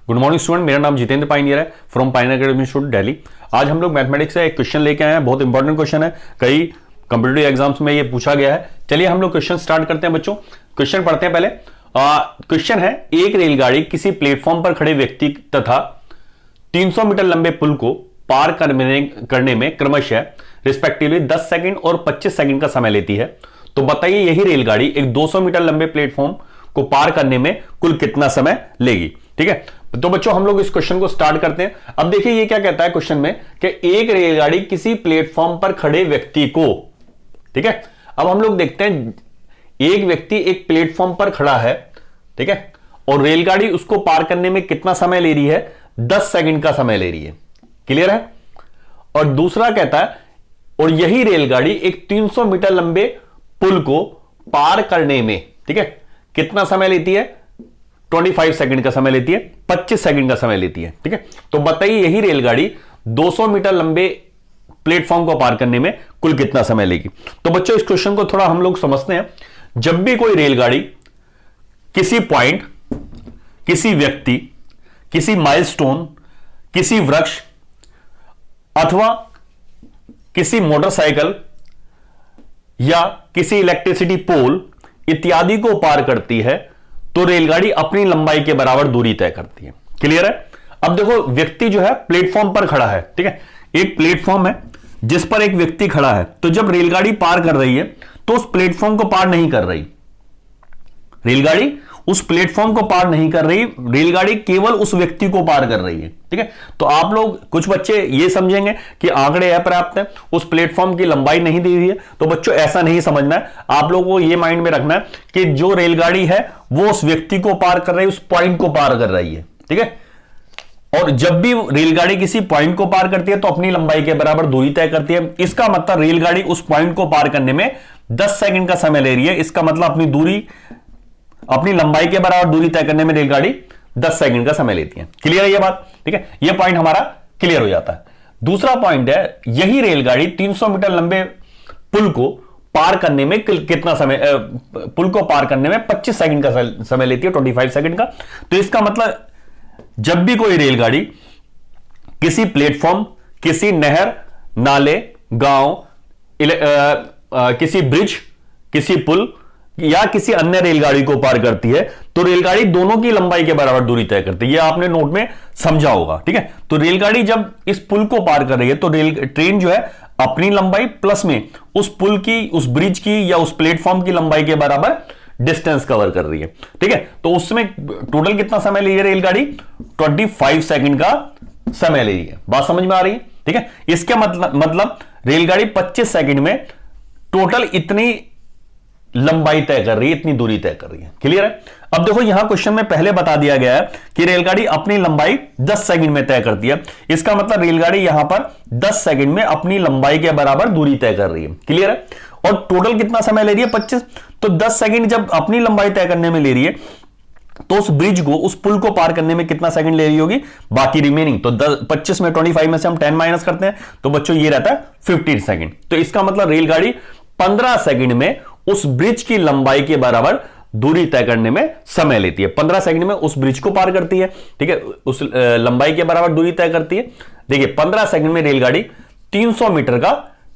Good morning student, मेरा नाम Jitendra pioneer है from pioneer academy institute Delhi. आज हम लोग मैथमेटिक्स से एक क्वेश्चन लेके आए हैं। बहुत इंपॉर्टेंट क्वेश्चन है, कई कॉम्पिटिटिव एग्जाम्स में ये पूछा गया है। चलिए हम लोग क्वेश्चन स्टार्ट करते हैं बच्चों। क्वेश्चन पढ़ते हैं पहले। क्वेश्चन है, एक रेलगाड़ी किसी प्लेटफॉर्म पर खड़े व्यक्ति तथा 300 मीटर लंबे पुल को पार करने में क्रमशः रिस्पेक्टिवली 10 सेकंड और 25 सेकंड का समय लेती है। तो बताइए यही रेलगाड़ी एक 200 मीटर लंबे प्लेटफॉर्म को पार करने में कुल कितना समय लेगी। ठीक है, तो बच्चों हम लोग इस क्वेश्चन को स्टार्ट करते हैं। अब देखिए ये क्या कहता है क्वेश्चन में कि एक रेलगाड़ी किसी प्लेटफॉर्म पर खड़े व्यक्ति को, ठीक है, अब हम लोग देखते हैं एक व्यक्ति एक प्लेटफॉर्म पर खड़ा है, ठीक है, और रेलगाड़ी उसको पार करने में कितना समय ले रही है, 10 सेकंड का समय ले रही है। क्लियर है। और दूसरा कहता है और यही रेलगाड़ी एक 300 मीटर लंबे पुल को पार करने में, ठीक है, कितना समय लेती है, 25 सेकंड का समय लेती है, 25 सेकंड का समय लेती है। ठीक है, तो बताइए यही रेलगाड़ी 200 मीटर लंबे प्लेटफॉर्म को पार करने में कुल कितना समय लेगी। तो बच्चों इस क्वेश्चन को थोड़ा हम लोग समझते हैं। जब भी कोई रेलगाड़ी किसी पॉइंट, किसी व्यक्ति, किसी माइलस्टोन, किसी वृक्ष अथवा किसी मोटरसाइकिल या किसी इलेक्ट्रिसिटी पोल इत्यादि को पार करती है तो रेलगाड़ी अपनी लंबाई के बराबर दूरी तय करती है। क्लियर है। अब देखो व्यक्ति जो है प्लेटफॉर्म पर खड़ा है, ठीक है, एक प्लेटफॉर्म है जिस पर एक व्यक्ति खड़ा है। तो जब रेलगाड़ी पार कर रही है तो उस प्लेटफॉर्म को पार नहीं कर रही, रेलगाड़ी उस प्लेटफॉर्म को पार नहीं कर रही, रेलगाड़ी केवल उस व्यक्ति को पार कर रही है। ठीक है, तो आप लोग, कुछ बच्चे ये समझेंगे कि आंकड़े अपर्याप्त है, उस प्लेटफॉर्म की लंबाई नहीं दी हुई है। तो बच्चों ऐसा नहीं समझना है, आप लोगों को ये माइंड में रखना है कि जो रेलगाड़ी है वो उस व्यक्ति को पार कर रही है, उस पॉइंट को पार कर रही है। ठीक है, और जब भी रेलगाड़ी किसी पॉइंट को पार करती है तो अपनी लंबाई के बराबर दूरी तय करती है। इसका मतलब रेलगाड़ी उस पॉइंट को पार करने में 10 सेकंड का समय ले रही है। इसका मतलब अपनी लंबाई के बराबर दूरी तय करने में रेलगाड़ी 10 सेकंड का समय लेती है। क्लियर है ये बात। ठीक है, ये पॉइंट हमारा क्लियर हो जाता है। दूसरा पॉइंट है, यही रेलगाड़ी 300 मीटर लंबे पुल को पार करने में कितना समय, पुल को पार करने में 25 सेकंड का समय लेती है, 25 सेकंड का। तो इसका मतलब जब भी कोई रेलगाड़ी किसी प्लेटफॉर्म, किसी नहर, नाले, गांव, किसी ब्रिज, किसी पुल या किसी अन्य रेलगाड़ी को पार करती है तो रेलगाड़ी दोनों की लंबाई के बराबर दूरी तय करती है। ये आपने नोट में समझा होगा। ठीक है, तो रेलगाड़ी जब इस पुल को पार कर रही है तो ट्रेन जो है अपनी लंबाई प्लस में उस पुल की, उस ब्रिज की या उस प्लेटफॉर्म की लंबाई के बराबर डिस्टेंस कवर कर रही है। ठीक है, तो उसमें टोटल कितना समय ले रही है रेलगाड़ी, 25 सेकंड का समय ले रही है। बात समझ में आ रही है। ठीक है, इसका मतलब रेलगाड़ी 25 सेकंड में टोटल इतनी लंबाई तय कर रही है, इतनी दूरी तय कर रही है। क्लियर है। अब देखो यहां क्वेश्चन में पहले बता दिया गया है कि रेलगाड़ी अपनी लंबाई 10 सेकंड में तय करती है। इसका मतलब रेलगाड़ी यहां पर 10 सेकंड में अपनी लंबाई के बराबर दूरी तय कर रही है। क्लियर है। और टोटल कितना समय ले रही है, 25। तो 10 सेकंड जब अपनी लंबाई तय करने में ले रही है तो उस ब्रिज को, उस पुल को पार करने में कितना सेकंड ले रही होगी, बाकी रिमेनिंग। तो 25 में 25 में से हम 10 माइनस करते हैं तो बच्चों ये रहता है 15 सेकंड। तो इसका मतलब रेलगाड़ी 15 सेकंड में उस ब्रिज की लंबाई के बराबर दूरी तय करने में समय लेती है। 15 सेकंड में उस ब्रिज को पार करती है। ठीक है, उस लंबाई के बराबर दूरी तय करती है। देखिए 15 सेकंड में रेलगाड़ी 300 मीटर का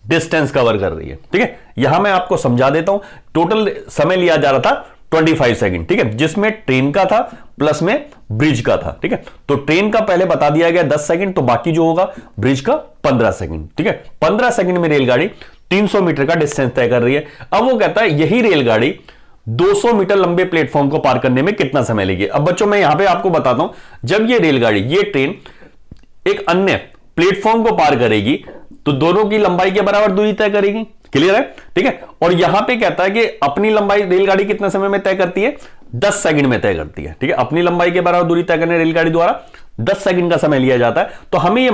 डिस्टेंस कवर कर रही है। ठीक है, यहां मैं आपको समझा देता हूं। टोटल समय लिया जा रहा था 25 सेकंड, ठीक है, जिसमें ट्रेन का था प्लस में ब्रिज का था। ठीक है, तो ट्रेन का पहले बता दिया गया 10 सेकंड, तो बाकी जो होगा ब्रिज का 15 सेकंड। ठीक है, 15 सेकंड में रेलगाड़ी 300 मीटर का डिस्टेंस तय कर रही है। अब वो कहता है यही रेलगाड़ी 200 मीटर लंबे प्लेटफॉर्म को पार करने में कितना समय लेगी। अब बच्चों मैं यहां पे आपको बताता हूं, जब ये रेलगाड़ी, ये ट्रेन एक अन्य प्लेटफॉर्म को पार करेगी तो दोनों की लंबाई के बराबर दूरी तय करेगी। क्लियर है। ठीक है, और यहां पे कहता है कि अपनी लंबाई रेलगाड़ी कितने समय में तय करती है, 10 सेकंड में तय करती है। ठीक है, अपनी लंबाई के बराबर दूरी तय करने रेलगाड़ी द्वारा 10 सेकंड का समय लिया जाता है। तो हमें ये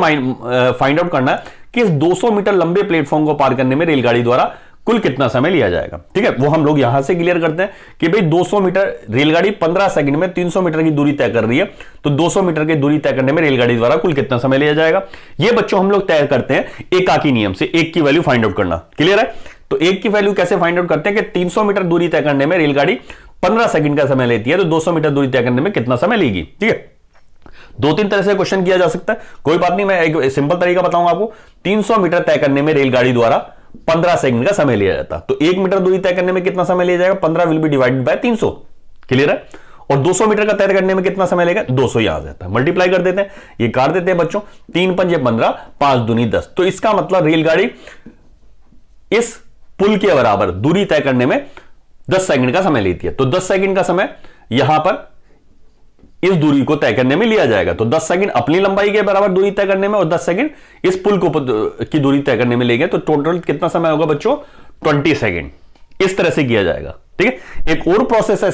फाइंड आउट करना है कि इस 200 मीटर लंबे प्लेटफॉर्म को पार करने में रेलगाड़ी द्वारा कुल कितना समय लिया जाएगा। ठीक है, वो हम लोग यहां से क्लियर करते हैं कि भाई 200 मीटर, रेलगाड़ी 15 सेकंड में 300 मीटर की दूरी तय कर रही है, तो 200 मीटर की दूरी तय करने में रेलगाड़ी द्वारा कुल कितना समय लिया जाएगा। ये बच्चों हम लोग तय करते हैं एकाकी नियम से, एक की वैल्यू फाइंड आउट करना। क्लियर है। तो एक की वैल्यू कैसे फाइंड आउट करते हैं कि 300 मीटर दूरी तय करने में रेलगाड़ी 15 सेकंड का समय लेती है, तो 200 मीटर दूरी तय करने में कितना समय लेगी। ठीक है, दो तीन तरह से क्वेश्चन किया जा सकता है, कोई बात नहीं, मैं एक सिंपल तरीका बताऊंगा आपको। 300 मीटर तय करने में रेलगाड़ी द्वारा 15 सेकंड का समय लिया जाता, तो 1 मीटर दूरी तय करने में कितना समय लिया जाएगा? 15 will be divided by 300। Clear है? और 200 मीटर का तय करने में कितना समय लगेगा? 200 यहां जाता है, मल्टीप्लाई कर देते हैं, ये काट देते हैं बच्चों, 3 पंजे 15, 5 दूनी 10। तो इसका मतलब रेलगाड़ी इस पुल के बराबर दूरी तय करने में 10 सेकंड का समय लेती है। तो 10 सेकंड का समय यहां पर इस दूरी को तय करने में लिया जाएगा। तो 10 सेकंड अपनी लंबाई के बराबर दूरी तय करने में और 10 सेकंड इस पुल को की दूरी तय करने में लेंगे, तो टोटल कितना समय होगा बच्चों? 20 सेकंड। इस तरह से किया जाएगा। ठीक है, एक और प्रोसेस है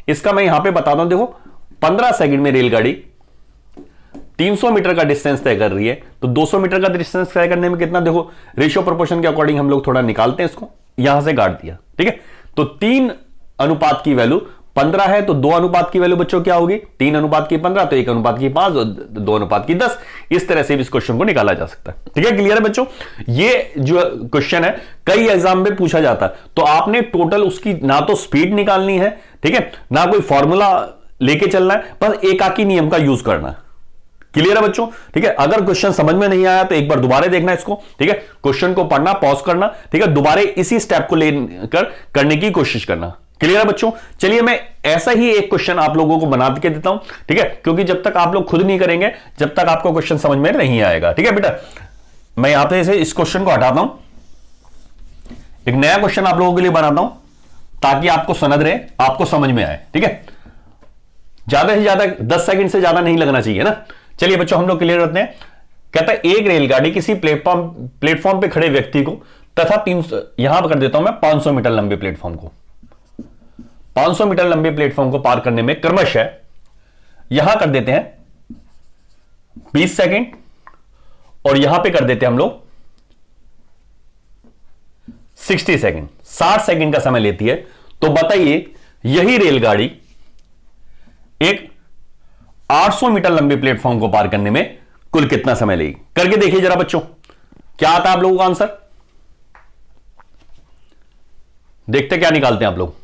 इसका मैं यहां पे बताता हूं। देखो 15 सेकंड में रेलगाड़ी 300 मीटर का डिस्टेंस तय कर रही है, तो 200 मीटर का डिस्टेंस तय करने में कितना? देखो रेशियो प्रोपोर्शन के अकॉर्डिंग हम लोग थोड़ा निकालते हैं इसको, यहां से काट दिया। ठीक है, तो 3 अनुपात की वैल्यू 15 है, तो 2 अनुपात की वैल्यू बच्चों क्या होगी? 3 अनुपात की 15, तो 1 अनुपात की 5, 2 अनुपात की 10। इस तरह से भी इस क्वेश्चन को निकाला जा सकता है। ठीक है, क्लियर है बच्चों? ये जो क्वेश्चन है कई एग्जाम में पूछा जाता है, तो आपने टोटल उसकी ना तो स्पीड निकालनी है, ठीक है, ना कोई फॉर्मूला लेके चलना है, बस एकाकी नियम का यूज करना है। क्लियर है बच्चों? ठीक है, अगर क्वेश्चन समझ में नहीं आया तो एक बार दोबारा देखना इसको। ठीक है, क्वेश्चन को पढ़ना, पॉज करना, ठीक है, दोबारा इसी स्टेप को लेकर करने की कोशिश करना। क्लियर है बच्चों? चलिए मैं ऐसा ही एक क्वेश्चन आप लोगों को बना के देता हूं, ठीक है, क्योंकि जब तक आप लोग खुद नहीं करेंगे, जब तक आपको क्वेश्चन समझ में नहीं आएगा। ठीक है बेटा, मैं यहां पे इस क्वेश्चन को हटाता हूं, एक नया क्वेश्चन आप लोगों के लिए बनाता हूं, ताकि आपको सनद रहे, आपको समझ में आए। ठीक है, ज्यादा से ज्यादा 10 सेकंड से ज्यादा नहीं लगना चाहिए ना। चलिए बच्चों हम लोग क्लियर करते हैं। कहता है एक रेलगाड़ी किसी प्लेटफॉर्म पे खड़े व्यक्ति को तथा 300, यहां पर कर देता हूं मैं 500 मीटर लंबे प्लेटफॉर्म को, 500 मीटर लंबे प्लेटफॉर्म को पार करने में क्रमशः यहां कर देते हैं 20 सेकंड और यहां पे कर देते हैं हम लोग 60 सेकंड, 60 सेकंड का समय लेती है। तो बताइए यही रेलगाड़ी एक 800 मीटर लंबे प्लेटफॉर्म को पार करने में कुल कितना समय लेगी? करके देखिए जरा बच्चों, क्या आता है आप लोगों का आंसर? देखते क्या निकालते हैं आप लोग।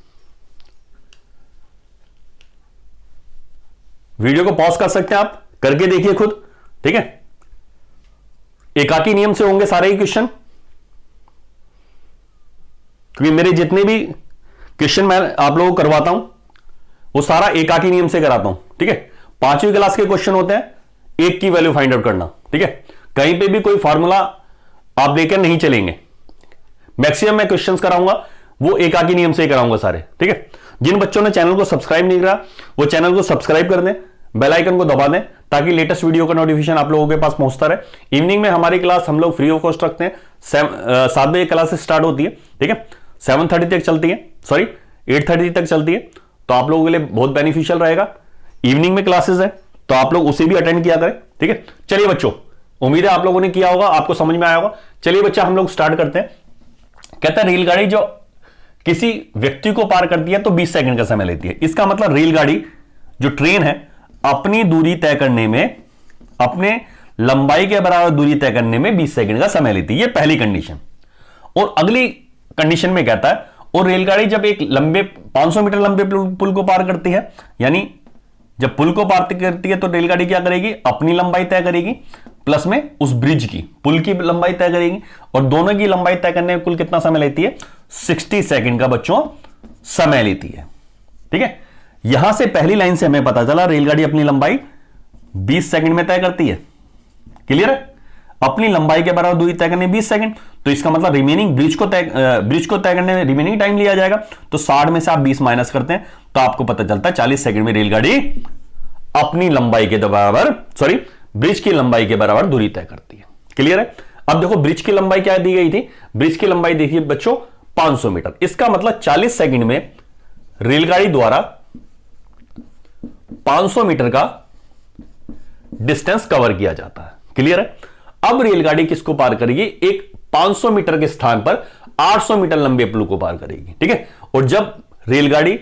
वीडियो को पॉज कर सकते हैं आप, करके देखिए खुद। ठीक है, एकाकी नियम से होंगे सारे ही क्वेश्चन, क्योंकि मेरे जितने भी क्वेश्चन मैं आप लोगों को करवाता हूं वो सारा एकाकी नियम से कराता हूं। ठीक है, 5वीं क्लास के क्वेश्चन होते हैं, एक की वैल्यू फाइंड आउट करना। ठीक है, कहीं पे भी कोई फॉर्मूला आप देकर नहीं चलेंगे। मैक्सिमम मैं क्वेश्चंस कराऊंगा वो एकाकी नियम से ही कराऊंगा सारे। ठीक है, जिन बच्चों ने चैनल को सब्सक्राइब नहीं करा वो चैनल को सब्सक्राइब कर दें, बेल आइकन को दबा दें, ताकि लेटेस्ट वीडियो का नोटिफिकेशन आप लोगों के पास पहुंचता रहे। इवनिंग में हमारी क्लास हम लोग फ्री ऑफ कॉस्ट रखते हैं, 7 बजे क्लास स्टार्ट होती है। ठीक है, 7:30 तक चलती है, सॉरी 8:30 तक चलती है, तो आप लोगों के लिए बहुत बेनिफिशियल रहेगा। इवनिंग में क्लासेस है तो आप लोग उसे भी अटेंड किया करें। ठीक है, चलिए बच्चों, उम्मीद है आप लोगों ने किया होगा, आपको समझ में आया होगा। चलिए बच्चा हम लोग स्टार्ट करते हैं। कहता है रेलगाड़ी जो किसी व्यक्ति को पार करती है तो 20 सेकंड का समय लेती है। इसका मतलब रेलगाड़ी जो ट्रेन है अपनी दूरी तय करने में, अपने लंबाई के बराबर दूरी तय करने में 20 सेकंड का समय लेती है। ये पहली कंडीशन। और अगली कंडीशन में कहता है और रेलगाड़ी जब एक लंबे 500 मीटर लंबे पुल को पार करती है, यानी जब पुल को पार करती है तो रेलगाड़ी क्या करेगी? अपनी लंबाई तय करेगी प्लस में उस ब्रिज की, पुल की लंबाई तय करेगी, और दोनों की लंबाई तय करने में कुल कितना समय लेती है? 60 सेकंड का बच्चों समय लेती है। ठीक है, यहां से पहली लाइन से हमें पता चला रेलगाड़ी अपनी लंबाई 20 सेकंड में तय करती है। क्लियर है? अपनी लंबाई के बराबर दूरी तय करने 20 सेकंड, तो इसका मतलब रिमेनिंग ब्रिज को तय करने में रिमेनिंग टाइम लिया जाएगा। तो 60 में से आप 20 माइनस करते हैं तो आपको पता चलता है 40 सेकंड में रेलगाड़ी अपनी लंबाई के बराबर, सॉरी ब्रिज की लंबाई के बराबर दूरी तय करती है। क्लियर है? अब देखो ब्रिज की लंबाई क्या दी गई थी? ब्रिज की लंबाई देखिए बच्चों 500 मीटर। इसका मतलब 40 सेकंड में रेलगाड़ी द्वारा 500 मीटर का डिस्टेंस कवर किया जाता है। क्लियर है? अब रेलगाड़ी किसको पार करेगी? एक 500 मीटर के स्थान पर 800 मीटर लंबे पुल को पार करेगी। ठीक है, और जब रेलगाड़ी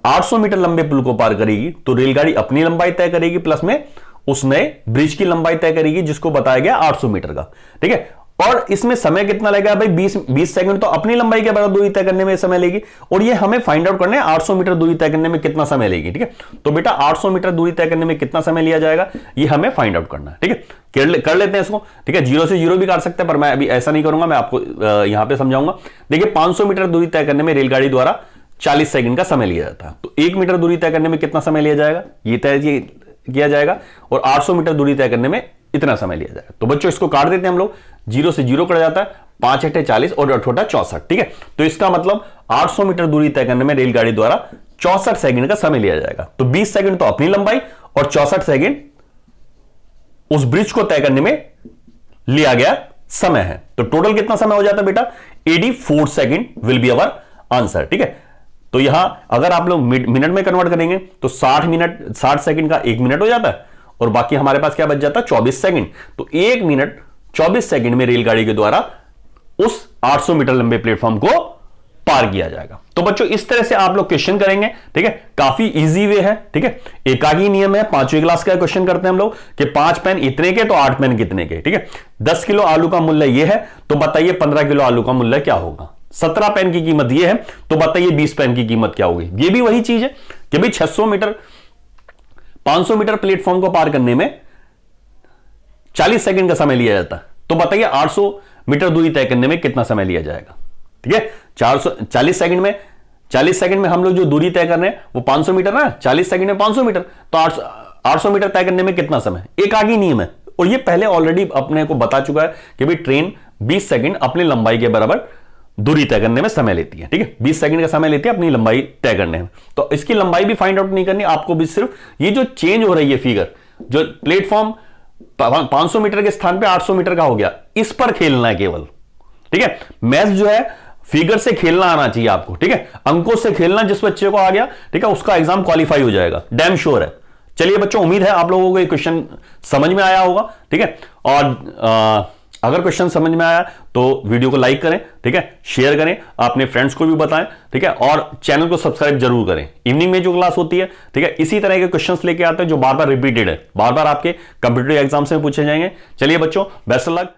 800 मीटर लंबे पुल को पार करेगी तो रेलगाड़ी अपनी लंबाई तय करेगी प्लस में उस नए ब्रिज की लंबाई तय करेगी जिसको बताया गया 800 मीटर का। ठीक है, और इसमें समय कितना लगेगा भाई, 20 सेकंड तो अपनी लंबाई के बराबर दूरी तय करने में समय लेगी, और ये हमें फाइंड आउट करना है 800 मीटर दूरी तय करने में कितना समय लेगी। ठीक है, तो बेटा 800 मीटर दूरी तय करने में कितना समय लिया जाएगा, ये हमें फाइंड आउट करना है। ठीक है, कर लेते हैं इसको। ठीक है, 0 से 0 भी काट सकते हैं, पर मैं अभी ऐसा नहीं करूंगा, मैं आपको यहां पे समझाऊंगा। देखिए 500 मीटर दूरी तय करने में रेलगाड़ी द्वारा 40 सेकंड का समय लिया जाता है, तो 1 मीटर दूरी तय करने में कितना समय लिया जाएगा, ये तय किया जाएगा, और 800 मीटर दूरी तय करने में इतना समय लिया जाएगा। तो बच्चों इसको काट देते हैं हम लोग, 0 से 0 कट जाता है, 5 8 40 और 8 64। ठीक है, तो इसका मतलब 800 मीटर दूरी तय करने में रेलगाड़ी द्वारा 64 सेकंड का समय लिया जाएगा। तो 20 सेकंड तो अपनी लंबाई और 64 सेकंड उस ब्रिज को तय करने में लिया गया समय है। तो टोटल कितना समय हो जाता है बेटा, 84 second will be our answer. ठीक है, तो यहां अगर आप लोग मिनट में कन्वर्ट करेंगे तो 60 सेकंड का 1 मिनट हो जाता है, और बाकी हमारे पास क्या बच जाता है, 24 सेकंड। तो 1 मिनट 24 सेकंड में रेलगाड़ी के द्वारा उस 800 मीटर लंबे प्लेटफॉर्म को पार किया जाएगा। तो बच्चों इस तरह से आप लोग क्वेश्चन करेंगे। ठीक है, काफी इजी वे है। ठीक है, एकाकी नियम है, 5वीं क्लास का क्वेश्चन करते हैं हम लोग कि 5 पेन इतने के तो 8 पेन कितने के। ठीक है, 10 किलो आलू का मूल्य यह है, तो बताइए 15 किलो आलू का मूल्य क्या होगा। 17 पेन की कीमत यह है, तो बताइए 20 पेन की कीमत क्या होगी। ये भी वही चीज है कि भाई 500 मीटर प्लेटफॉर्म को पार करने में 40 सेकंड का समय लिया जाता है, तो बताइए 800 मीटर दूरी तय करने में कितना समय लिया जाएगा। ठीक है, 40 सेकंड में हम लोग जो दूरी तय कर रहे हैं वो 500 मीटर ना, 40 सेकंड में 500 मीटर, तो 800 मीटर तय करने में कितना समय, एकाकी नियम है। और ये पहले ऑलरेडी अपने को बता चुका है कि भाई ट्रेन 20 सेकंड अपनी लंबाई के बराबर दूरी तय करने में समय लेती है। ठीक है, 20 सेकंड का समय लेती है अपनी लंबाई तय करने में। तो इसकी लंबाई भी फाइंड आउट नहीं करनी आपको, भी सिर्फ ये जो चेंज हो रही है फिगर, जो प्लेटफॉर्म 500 मीटर के स्थान पे 800 मीटर का हो गया, इस पर खेलना है केवल। ठीक है, मैथ जो है फिगर से खेलना आना चाहिए आपको। ठीक है, अंकों से खेलना जिस बच्चे को आ गया, ठीक है, उसका एग्जाम क्वालिफाई हो जाएगा, डैम श्योर है। चलिए बच्चों, उम्मीद है आप लोगों को ये क्वेश्चन समझ में आया होगा। ठीक है, और अगर क्वेश्चन समझ में आया तो वीडियो को लाइक करें। ठीक है, शेयर करें, अपने फ्रेंड्स को भी बताएं। ठीक है, और चैनल को सब्सक्राइब जरूर करें। इवनिंग में जो क्लास होती है, ठीक है, इसी तरह के क्वेश्चंस लेके आते हैं जो बार बार रिपीटेड है, बार बार आपके कंप्यूटर एग्जाम्स में पूछे जाएंगे। चलिए बच्चों, बेस्ट ऑफ लक।